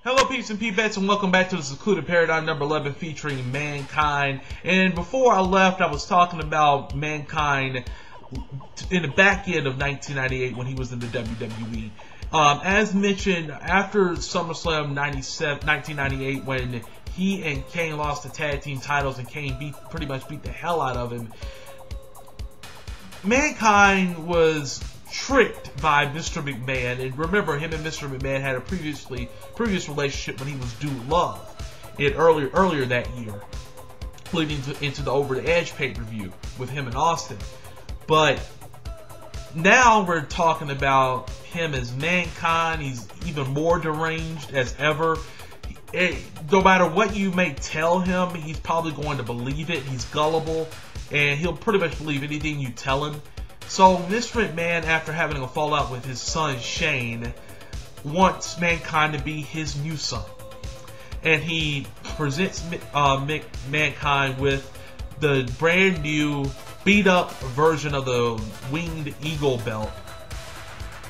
Hello peeps and peepettes, and welcome back to the Secluded Paradyme number 11 featuring Mankind. And before I left, I was talking about Mankind in the back end of 1998 when he was in the WWE. As mentioned, after SummerSlam 1998, when he and Kane lost the tag team titles and Kane pretty much beat the hell out of him, Mankind was tricked by Mr. McMahon. And remember, him and Mr. McMahon had a previous relationship when he was Dude Love earlier that year, leading into the Over the Edge pay-per-view with him and Austin. But now we're talking about him as Mankind. He's even more deranged as ever. No matter what you may tell him, he's probably going to believe it. He's gullible, and he'll pretty much believe anything you tell him. So Mr. McMahon, after having a fallout with his son Shane, wants Mankind to be his new son. And he presents Mankind with the brand new beat up version of the Winged Eagle belt,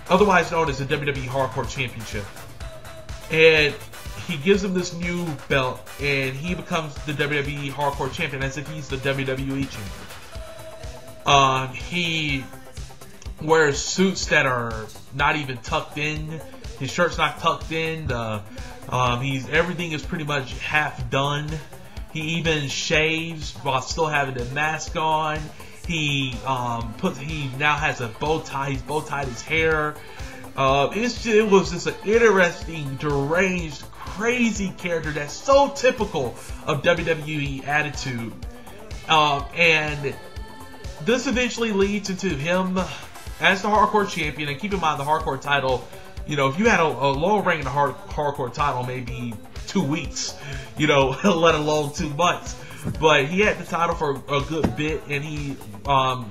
otherwise known as the WWE Hardcore Championship. And he gives him this new belt, and he becomes the WWE Hardcore Champion as if he's the WWE Champion. He wears suits that are not even tucked in. His shirt's not tucked in. Everything is pretty much half done. He even shaves while still having the mask on. He now has a bow tie. He's bow tied his hair. It was just an interesting, deranged, crazy character that's so typical of WWE attitude. And this eventually leads into him as the Hardcore Champion. And keep in mind, the Hardcore title, you know, if you had a low rank in the Hardcore title, maybe 2 weeks, you know, let alone 2 months. But he had the title for a good bit, and he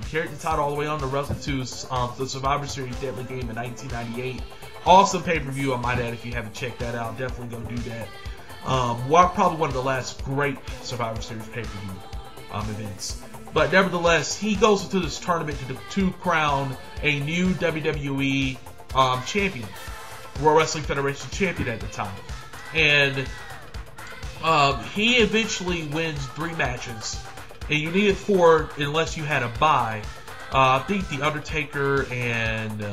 carried the title all the way on to wrestle to the Survivor Series Deadly Game in 1998. Awesome pay-per-view, I might add. If you haven't checked that out, definitely go do that. Probably one of the last great Survivor Series pay-per-view events. But nevertheless, he goes into this tournament to crown a new WWE champion, World Wrestling Federation champion at the time. And he eventually wins 3 matches. And you needed 4 unless you had a bye. I think The Undertaker and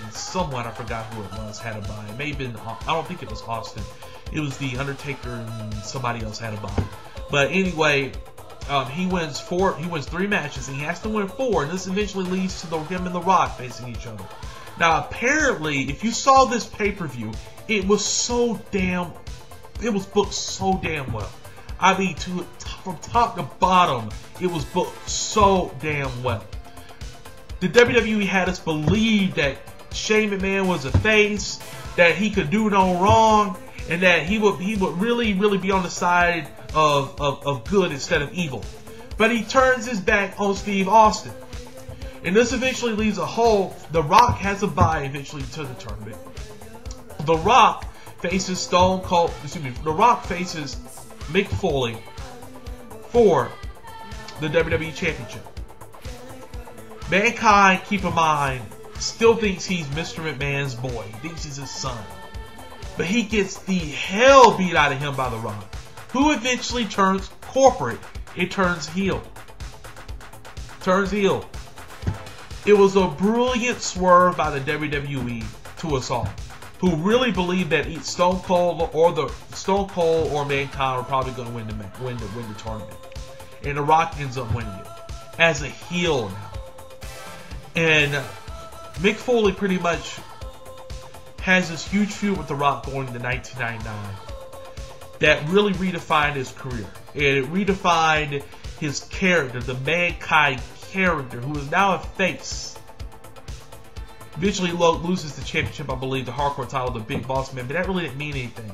someone, I forgot who it was, had a bye. It may have been, I don't think it was Austin. It was The Undertaker and somebody else had a bye. But anyway, he wins 3 matches, and he has to win 4, and this eventually leads to him and The Rock facing each other. Now, apparently, if you saw this pay-per-view, it was booked so damn well. I mean, from top to bottom, it was booked so damn well. The WWE had us believe that Shane McMahon was a face, that he could do no wrong, and that he would really be on the side of good instead of evil. But he turns his back on Steve Austin. And this eventually leaves a hole. The Rock has a bye eventually to the tournament. The Rock faces The Rock faces Mick Foley for the WWE Championship. Mankind, keep in mind, still thinks he's Mr. McMahon's boy. He thinks he's his son. But he gets the hell beat out of him by The Rock, who eventually turns corporate. It turns heel. It was a brilliant swerve by the WWE to us all, who really believed that Stone Cold or Mankind were probably going to win the tournament, and The Rock ends up winning it as a heel now. And Mick Foley pretty much has this huge feud with The Rock going into 1999 that really redefined his career, and it redefined his character, the Mankind character, who is now a face. Eventually loses the championship, I believe, the Hardcore title, the Big Boss Man, but that really didn't mean anything.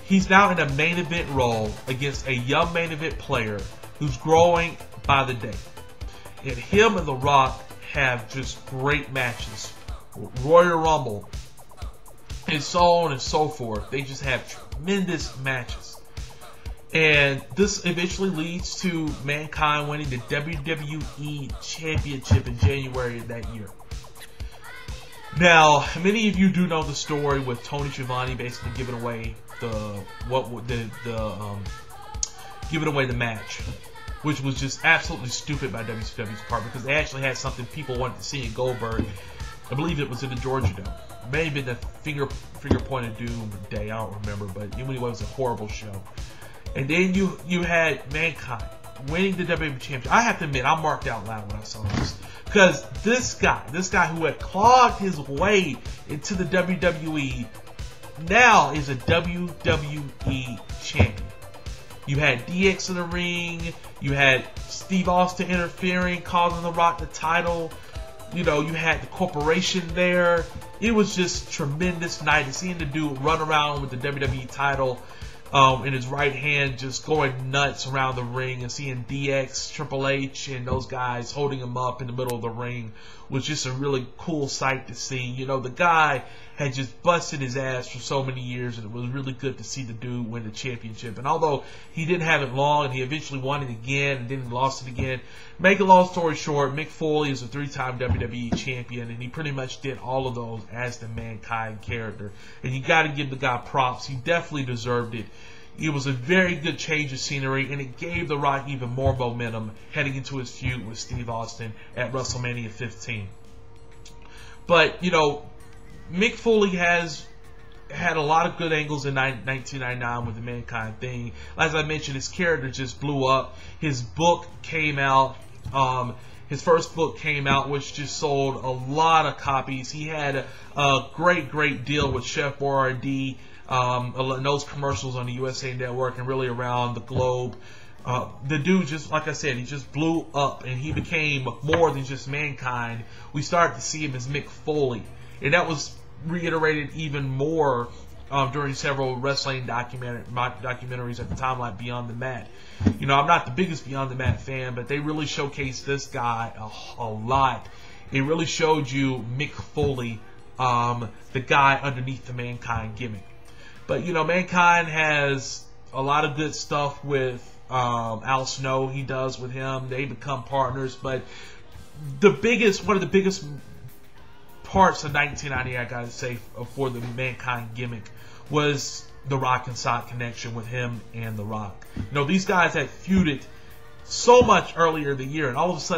He's now in a main event role against a young main event player who's growing by the day. And him and The Rock have just great matches. Royal Rumble, and so on and so forth. They just have tremendous matches. And this eventually leads to Mankind winning the WWE Championship in January of that year. Now, many of you do know the story with Tony Schiavone basically giving away giving away the match, which was just absolutely stupid by WCW's part, because they actually had something people wanted to see in Goldberg. I believe it was in the Georgia Dome. It may have been the finger point of doom day, I don't remember, but anyway, it was a horrible show. And then you had Mankind winning the WWE Championship. I have to admit, I marked out loud when I saw this. Because this guy who had clawed his way into the WWE, now is a WWE champion. You had DX in the ring. You had Steve Austin interfering, causing The Rock the title. You know, you had the corporation there. It was just a tremendous night. And seeing the dude run around with the WWE title in his right hand, just going nuts around the ring, and seeing DX, Triple H, and those guys holding him up in the middle of the ring was just a really cool sight to see. You know, the guy had just busted his ass for so many years, and it was really good to see the dude win the championship. And although he didn't have it long, and he eventually won it again, and then he lost it again, make a long story short, Mick Foley is a 3-time WWE champion, and he pretty much did all of those as the Mankind character. And you got to give the guy props. He definitely deserved it. It was a very good change of scenery, and it gave The Rock even more momentum heading into his feud with Steve Austin at WrestleMania 15. But, you know, Mick Foley has had a lot of good angles in 1999 with the Mankind thing. As I mentioned, his character just blew up. His book came out. His first book came out, which just sold a lot of copies. He had a great deal with Chef Boyardee. Those commercials on the USA Network and really around the globe. The dude, just like I said, he just blew up, and he became more than just Mankind. We started to see him as Mick Foley, and that was reiterated even more during several wrestling documentaries at the time, like Beyond the Mat. You know, I'm not the biggest Beyond the Mat fan, but they really showcased this guy a lot. It really showed you Mick Foley, the guy underneath the Mankind gimmick. But, you know, Mankind has a lot of good stuff with Al Snow. He does with him. They become partners. But one of the biggest parts of 1990, I gotta say, for the Mankind gimmick was the Rock and Sock connection with him and The Rock. You know, these guys had feuded so much earlier in the year, and all of a sudden